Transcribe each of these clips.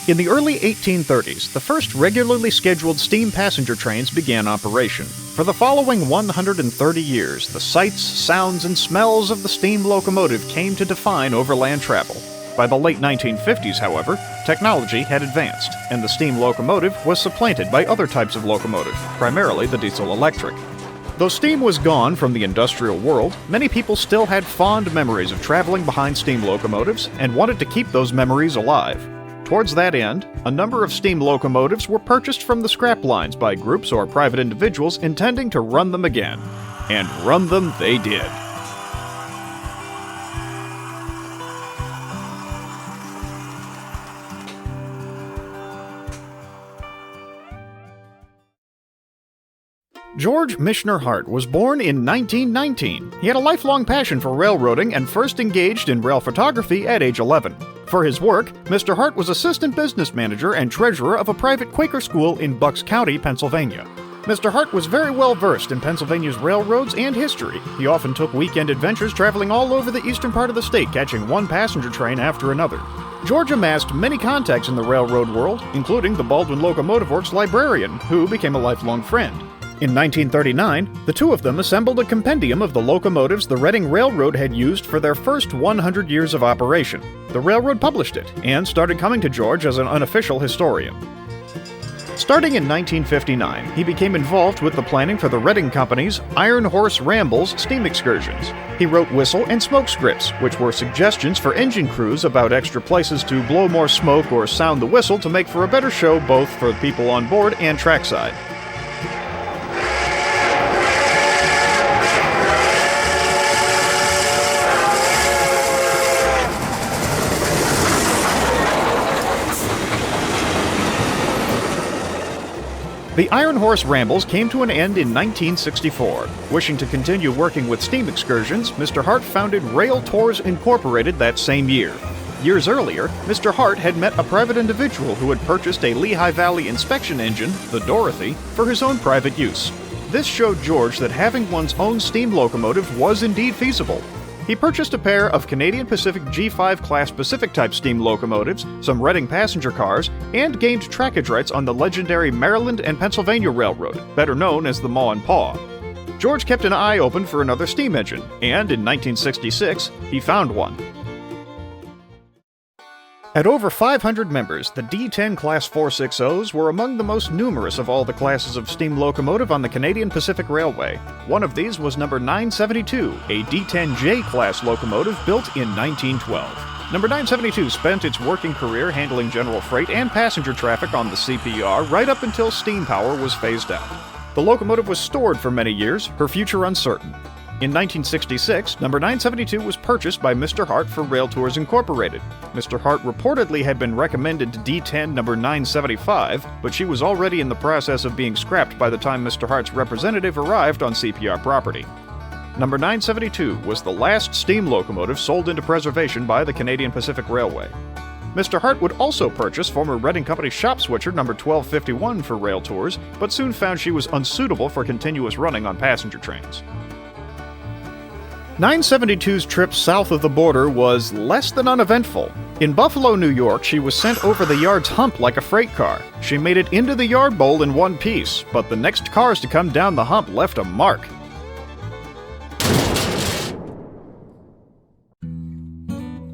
In the early 1830s, the first regularly scheduled steam passenger trains began operation. For the following 130 years, the sights, sounds, and smells of the steam locomotive came to define overland travel. By the late 1950s, however, technology had advanced, and the steam locomotive was supplanted by other types of locomotive, primarily the diesel-electric. Though steam was gone from the industrial world, many people still had fond memories of traveling behind steam locomotives and wanted to keep those memories alive. Towards that end, a number of steam locomotives were purchased from the scrap lines by groups or private individuals intending to run them again. And run them they did. George Mishner Hart was born in 1919. He had a lifelong passion for railroading and first engaged in rail photography at age 11. For his work, Mr. Hart was assistant business manager and treasurer of a private Quaker school in Bucks County, Pennsylvania. Mr. Hart was very well versed in Pennsylvania's railroads and history. He often took weekend adventures traveling all over the eastern part of the state, catching one passenger train after another. George amassed many contacts in the railroad world, including the Baldwin Locomotive Works librarian, who became a lifelong friend. In 1939, the two of them assembled a compendium of the locomotives the Reading Railroad had used for their first 100 years of operation. The railroad published it, and started coming to George as an unofficial historian. Starting in 1959, he became involved with the planning for the Reading Company's Iron Horse Rambles steam excursions. He wrote whistle and smoke scripts, which were suggestions for engine crews about extra places to blow more smoke or sound the whistle to make for a better show both for people on board and trackside. The Iron Horse Rambles came to an end in 1964. Wishing to continue working with steam excursions, Mr. Hart founded Rail Tours Incorporated that same year. Years earlier, Mr. Hart had met a private individual who had purchased a Lehigh Valley inspection engine, the Dorothy, for his own private use. This showed George that having one's own steam locomotive was indeed feasible. He purchased a pair of Canadian Pacific G5 class Pacific-type steam locomotives, some Reading passenger cars, and gained trackage rights on the legendary Maryland and Pennsylvania Railroad, better known as the Maw and Paw. George kept an eye open for another steam engine, and in 1966, he found one. At over 500 members, the D10 Class 460s were among the most numerous of all the classes of steam locomotive on the Canadian Pacific Railway. One of these was number 972, a D10J class locomotive built in 1912. Number 972 spent its working career handling general freight and passenger traffic on the CPR right up until steam power was phased out. The locomotive was stored for many years, her future uncertain. In 1966, number 972 was purchased by Mr. Hart for Rail Tours Incorporated. Mr. Hart reportedly had been recommended to D10 number 975, but she was already in the process of being scrapped by the time Mr. Hart's representative arrived on CPR property. Number 972 was the last steam locomotive sold into preservation by the Canadian Pacific Railway. Mr. Hart would also purchase former Reading Company shop switcher number 1251 for rail tours, but soon found she was unsuitable for continuous running on passenger trains. 972's trip south of the border was less than uneventful. In Buffalo, New York, she was sent over the yard's hump like a freight car. She made it into the yard bowl in one piece, but the next cars to come down the hump left a mark.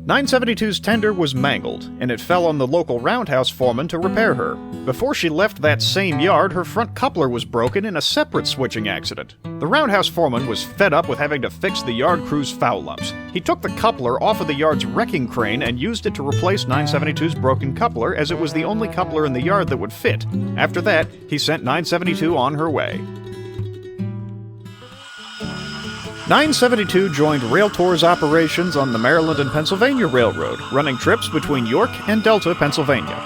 972's tender was mangled, and it fell on the local roundhouse foreman to repair her. Before she left that same yard, her front coupler was broken in a separate switching accident. The roundhouse foreman was fed up with having to fix the yard crew's foul-ups. He took the coupler off of the yard's wrecking crane and used it to replace 972's broken coupler, as it was the only coupler in the yard that would fit. After that, he sent 972 on her way. 972 joined Rail Tours operations on the Maryland and Pennsylvania Railroad, running trips between York and Delta, Pennsylvania.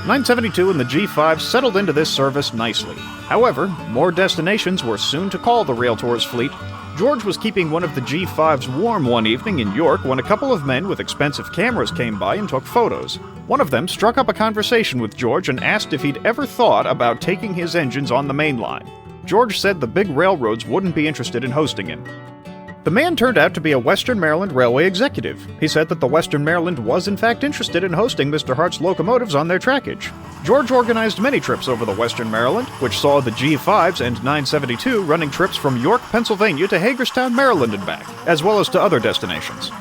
972 and the G5 settled into this service nicely. However, more destinations were soon to call the Rail Tours fleet. George was keeping one of the G5s warm one evening in York when a couple of men with expensive cameras came by and took photos. One of them struck up a conversation with George and asked if he'd ever thought about taking his engines on the Mainline. George said the big railroads wouldn't be interested in hosting him. The man turned out to be a Western Maryland Railway executive. He said that the Western Maryland was in fact interested in hosting Mr. Hart's locomotives on their trackage. George organized many trips over the Western Maryland, which saw the G5s and 972 running trips from York, Pennsylvania to Hagerstown, Maryland and back, as well as to other destinations.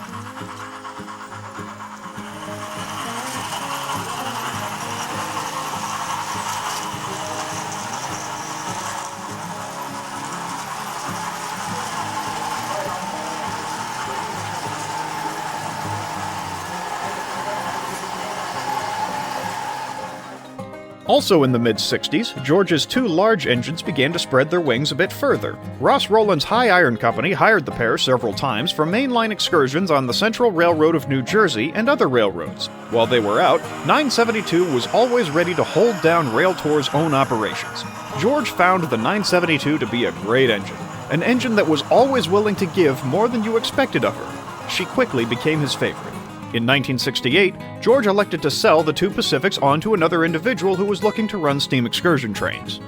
Also in the mid-60s, George's two large engines began to spread their wings a bit further. Ross Rowland's High Iron Company hired the pair several times for mainline excursions on the Central Railroad of New Jersey and other railroads. While they were out, 972 was always ready to hold down Rail Tours' own operations. George found the 972 to be a great engine, an engine that was always willing to give more than you expected of her. She quickly became his favorite. In 1968, George elected to sell the two Pacifics on to another individual who was looking to run steam excursion trains.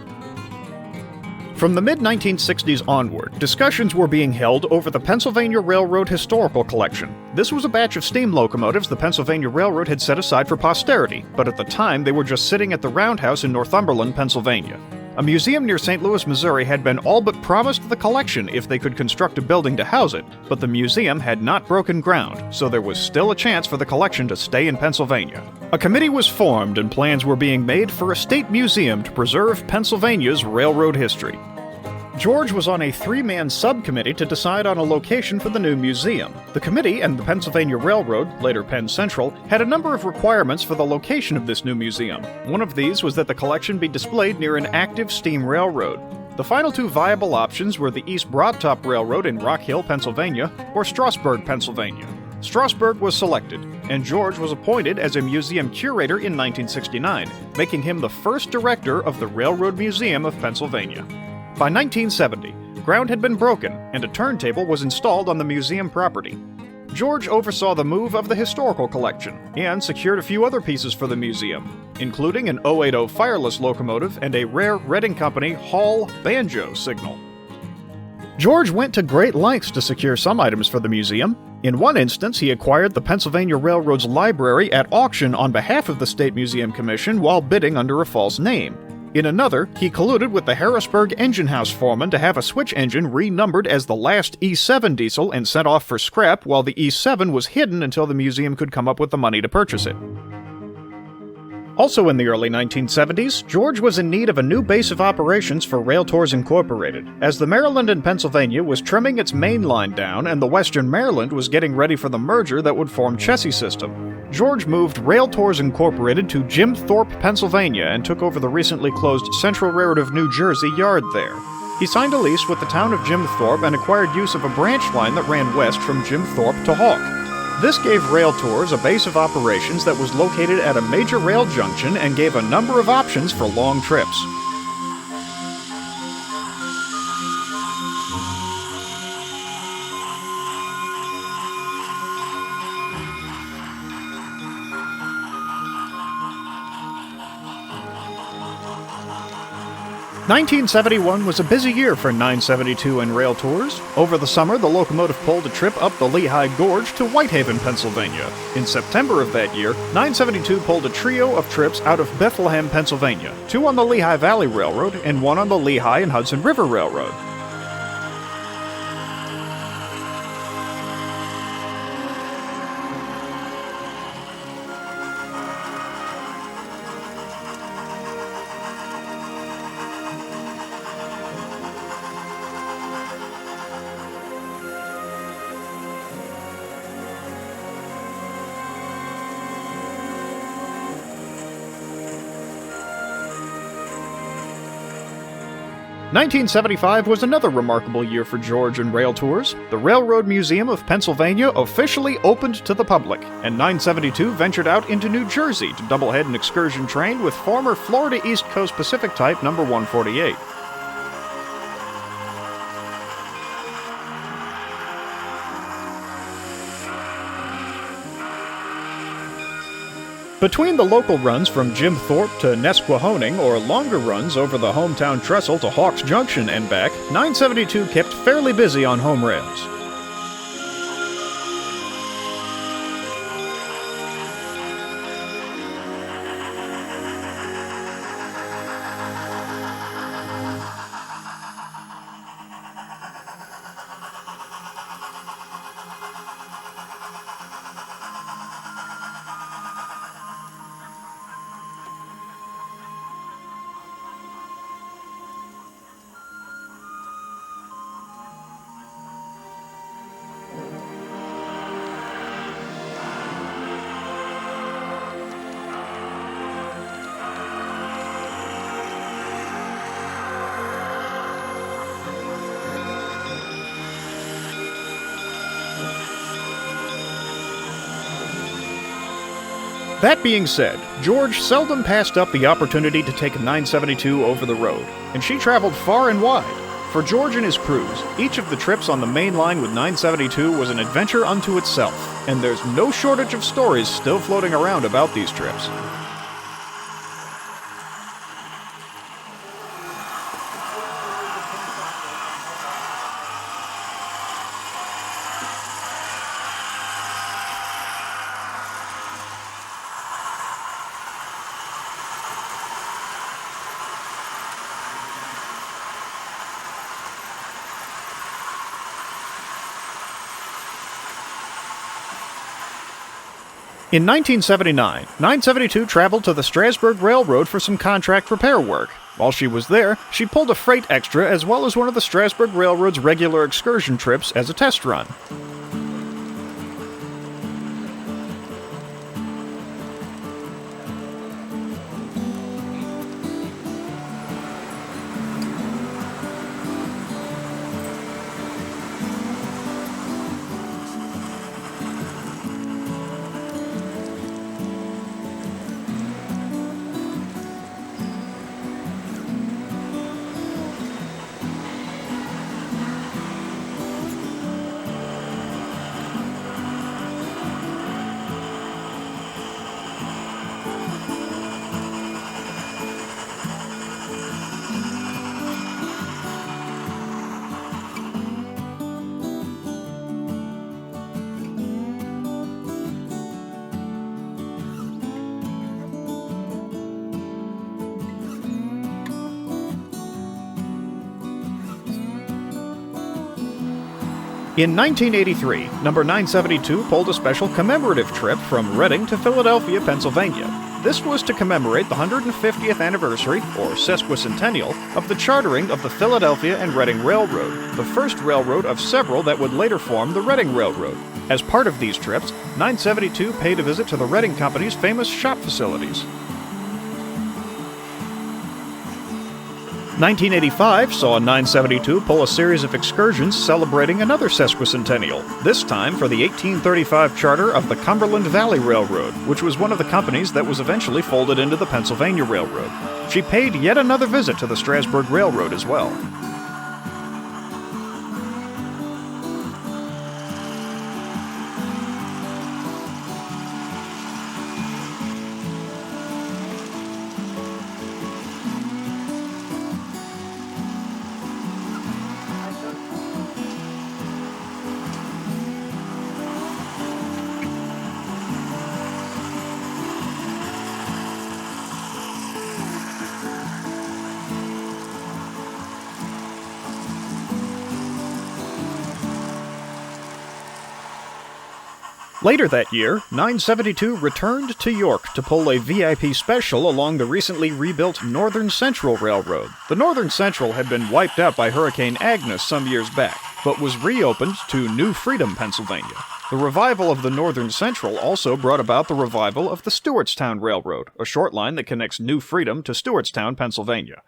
From the mid-1960s onward, discussions were being held over the Pennsylvania Railroad Historical Collection. This was a batch of steam locomotives the Pennsylvania Railroad had set aside for posterity, but at the time they were just sitting at the Roundhouse in Northumberland, Pennsylvania. A museum near St. Louis, Missouri had been all but promised the collection if they could construct a building to house it, but the museum had not broken ground, so there was still a chance for the collection to stay in Pennsylvania. A committee was formed and plans were being made for a state museum to preserve Pennsylvania's railroad history. George was on a three-man subcommittee to decide on a location for the new museum. The committee and the Pennsylvania Railroad, later Penn Central, had a number of requirements for the location of this new museum. One of these was that the collection be displayed near an active steam railroad. The final two viable options were the East Broadtop Railroad in Rock Hill, Pennsylvania, or Strasburg, Pennsylvania. Strasburg was selected, and George was appointed as a museum curator in 1969, making him the first director of the Railroad Museum of Pennsylvania. By 1970, ground had been broken and a turntable was installed on the museum property. George oversaw the move of the historical collection and secured a few other pieces for the museum, including an 080 fireless locomotive and a rare Reading Company Hall banjo signal. George went to great lengths to secure some items for the museum. In one instance, he acquired the Pennsylvania Railroad's library at auction on behalf of the State Museum Commission while bidding under a false name. In another, he colluded with the Harrisburg engine house foreman to have a switch engine renumbered as the last E7 diesel and sent off for scrap while the E7 was hidden until the museum could come up with the money to purchase it. Also in the early 1970s, George was in need of a new base of operations for Rail Tours Incorporated, as the Maryland and Pennsylvania was trimming its main line down and the Western Maryland was getting ready for the merger that would form Chessie System. George moved Rail Tours Incorporated to Jim Thorpe, Pennsylvania, and took over the recently closed Central Railroad of New Jersey yard there. He signed a lease with the town of Jim Thorpe and acquired use of a branch line that ran west from Jim Thorpe to Hawk. This gave Rail Tours a base of operations that was located at a major rail junction and gave a number of options for long trips. (1971) was a busy year for 972 and Rail Tours. Over the summer, the locomotive pulled a trip up the Lehigh Gorge to Whitehaven, Pennsylvania. In September of that year, 972 pulled a trio of trips out of Bethlehem, Pennsylvania, two on the Lehigh Valley Railroad and one on the Lehigh and Hudson River Railroad. 1975 was another remarkable year for George and rail tours. The Railroad Museum of Pennsylvania officially opened to the public, and 972 ventured out into New Jersey to doublehead an excursion train with former Florida East Coast Pacific type number 148. Between the local runs from Jim Thorpe to Nesquehoning or longer runs over the hometown trestle to Hawks Junction and back, 972 kept fairly busy on home rails. That being said, George seldom passed up the opportunity to take 972 over the road, and she traveled far and wide. For George and his crews, each of the trips on the Mainline with 972 was an adventure unto itself, and there's no shortage of stories still floating around about these trips. In 1979, 972 traveled to the Strasburg Railroad for some contract repair work. While she was there, she pulled a freight extra as well as one of the Strasburg Railroad's regular excursion trips as a test run. In 1983, number 972 pulled a special commemorative trip from Reading to Philadelphia, Pennsylvania. This was to commemorate the 150th anniversary, or sesquicentennial, of the chartering of the Philadelphia and Reading Railroad, the first railroad of several that would later form the Reading Railroad. As part of these trips, 972 paid a visit to the Reading Company's famous shop facilities. 1985 saw 972 pull a series of excursions celebrating another sesquicentennial, this time for the 1835 charter of the Cumberland Valley Railroad, which was one of the companies that was eventually folded into the Pennsylvania Railroad. She paid yet another visit to the Strasburg Railroad as well. Later that year, 972 returned to York to pull a VIP special along the recently rebuilt Northern Central Railroad. The Northern Central had been wiped out by Hurricane Agnes some years back, but was reopened to New Freedom, Pennsylvania. The revival of the Northern Central also brought about the revival of the Stewartstown Railroad, a short line that connects New Freedom to Stewartstown, Pennsylvania.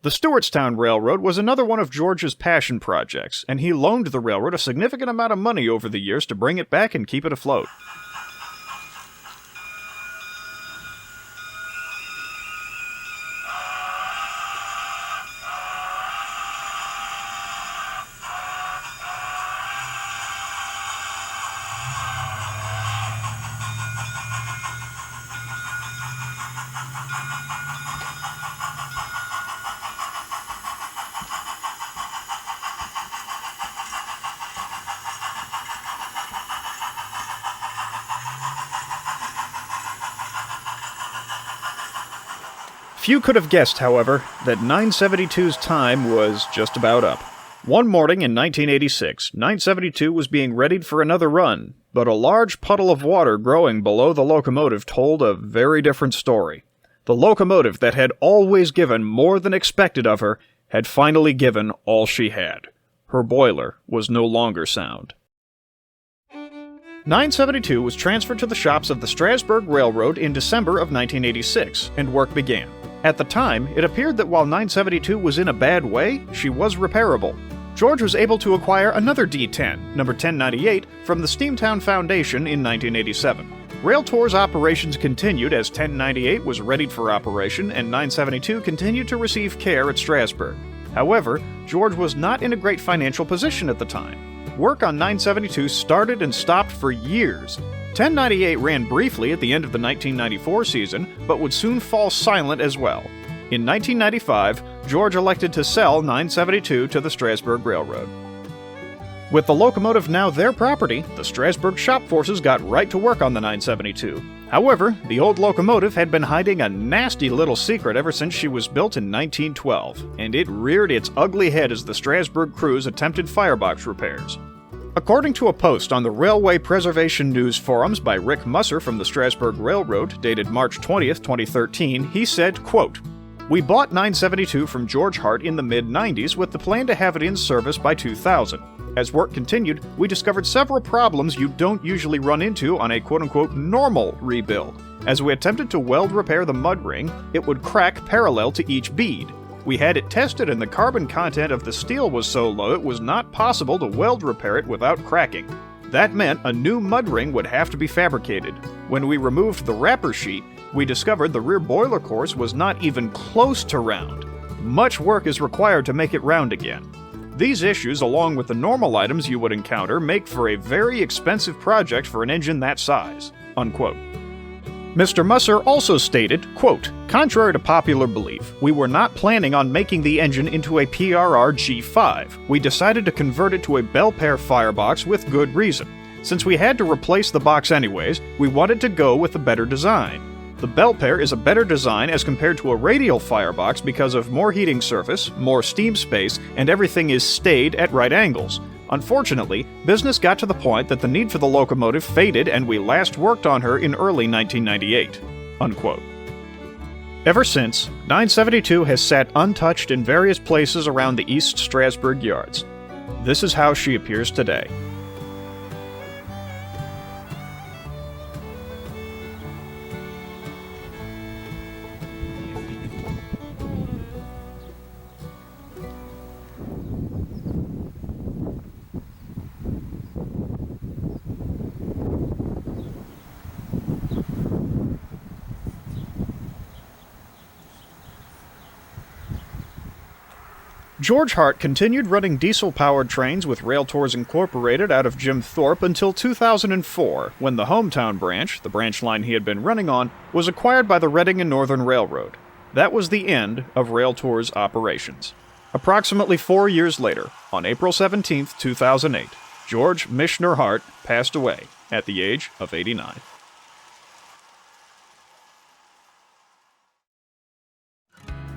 The Stewartstown Railroad was another one of George's passion projects, and he loaned the railroad a significant amount of money over the years to bring it back and keep it afloat. Few could have guessed, however, that 972's time was just about up. One morning in 1986, 972 was being readied for another run, but a large puddle of water growing below the locomotive told a very different story. The locomotive that had always given more than expected of her had finally given all she had. Her boiler was no longer sound. 972 was transferred to the shops of the Strasburg Railroad in December of 1986, and work began. At the time, it appeared that while 972 was in a bad way, she was repairable. George was able to acquire another D10, number 1098, from the Steamtown Foundation in 1987. Rail Tour's operations continued as 1098 was readied for operation and 972 continued to receive care at Strasburg. However, George was not in a great financial position at the time. Work on 972 started and stopped for years. 1098 ran briefly at the end of the 1994 season, but would soon fall silent as well. In 1995, George elected to sell 972 to the Strasburg Railroad. With the locomotive now their property, the Strasburg shop forces got right to work on the 972. However, the old locomotive had been hiding a nasty little secret ever since she was built in 1912, and it reared its ugly head as the Strasburg crews attempted firebox repairs. According to a post on the Railway Preservation News forums by Rick Musser from the Strasburg Railroad, dated March 20th, 2013, he said, quote, "We bought 972 from George Hart in the mid-90s with the plan to have it in service by 2000. As work continued, we discovered several problems you don't usually run into on a quote-unquote normal rebuild. As we attempted to weld repair the mud ring, it would crack parallel to each bead. We had it tested and the carbon content of the steel was so low it was not possible to weld repair it without cracking. That meant a new mud ring would have to be fabricated. When we removed the wrapper sheet, we discovered the rear boiler course was not even close to round. Much work is required to make it round again. These issues, along with the normal items you would encounter, make for a very expensive project for an engine that size." Unquote. Mr. Musser also stated, quote, "Contrary to popular belief, we were not planning on making the engine into a PRR G5. We decided to convert it to a Belpaire firebox with good reason. Since we had to replace the box anyways, we wanted to go with a better design. The Belpaire is a better design as compared to a radial firebox because of more heating surface, more steam space, and everything is stayed at right angles. Unfortunately, business got to the point that the need for the locomotive faded and we last worked on her in early 1998. Unquote. Ever since, 972 has sat untouched in various places around the East Strasburg yards. This is how she appears today. George Hart continued running diesel-powered trains with Rail Tours Incorporated out of Jim Thorpe until 2004, when the hometown branch, the branch line he had been running on, was acquired by the Reading and Northern Railroad. That was the end of Rail Tours operations. Approximately 4 years later, on April 17, 2008, George Mishner Hart passed away at the age of 89.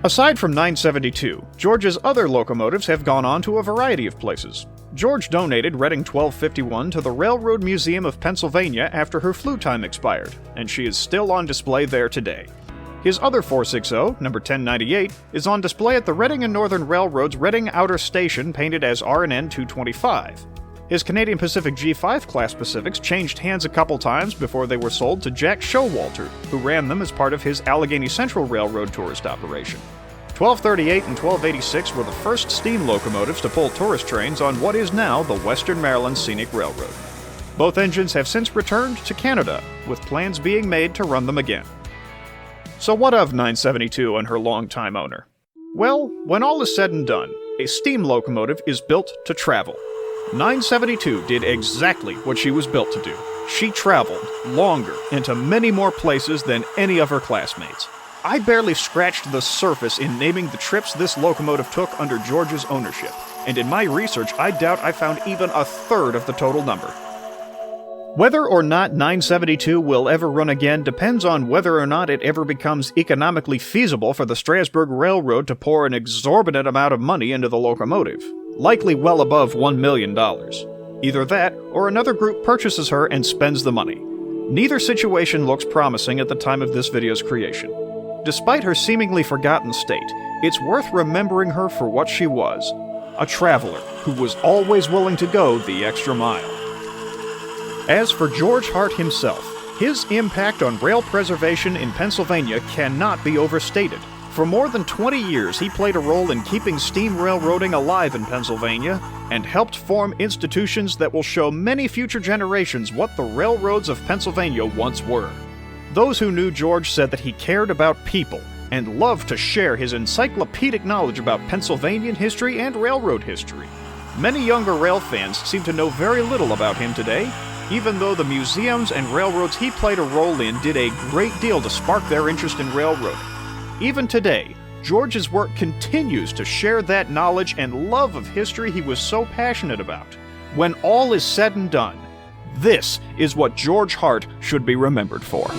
Aside from 972, George's other locomotives have gone on to a variety of places. George donated Reading 1251 to the Railroad Museum of Pennsylvania after her flue time expired, and she is still on display there today. His other 460, number 1098, is on display at the Reading and Northern Railroad's Reading Outer Station painted as RNN 225. His Canadian Pacific G5 class Pacifics changed hands a couple times before they were sold to Jack Showalter, who ran them as part of his Allegheny Central Railroad tourist operation. 1238 and 1286 were the first steam locomotives to pull tourist trains on what is now the Western Maryland Scenic Railroad. Both engines have since returned to Canada, with plans being made to run them again. So what of 972 and her longtime owner? Well, when all is said and done, a steam locomotive is built to travel. 972 did exactly what she was built to do. She traveled longer into many more places than any of her classmates. I barely scratched the surface in naming the trips this locomotive took under George's ownership, and in my research I doubt I found even a third of the total number. Whether or not 972 will ever run again depends on whether or not it ever becomes economically feasible for the Strasburg Railroad to pour an exorbitant amount of money into the locomotive, likely well above $1 million. Either that, or another group purchases her and spends the money. Neither situation looks promising at the time of this video's creation. Despite her seemingly forgotten state, it's worth remembering her for what she was, a traveler who was always willing to go the extra mile. As for George Hart himself, his impact on rail preservation in Pennsylvania cannot be overstated. For more than 20 years, he played a role in keeping steam railroading alive in Pennsylvania and helped form institutions that will show many future generations what the railroads of Pennsylvania once were. Those who knew George said that he cared about people and loved to share his encyclopedic knowledge about Pennsylvanian history and railroad history. Many younger rail fans seem to know very little about him today, even though the museums and railroads he played a role in did a great deal to spark their interest in railroading. Even today, George's work continues to share that knowledge and love of history he was so passionate about. When all is said and done, this is what George Hart should be remembered for.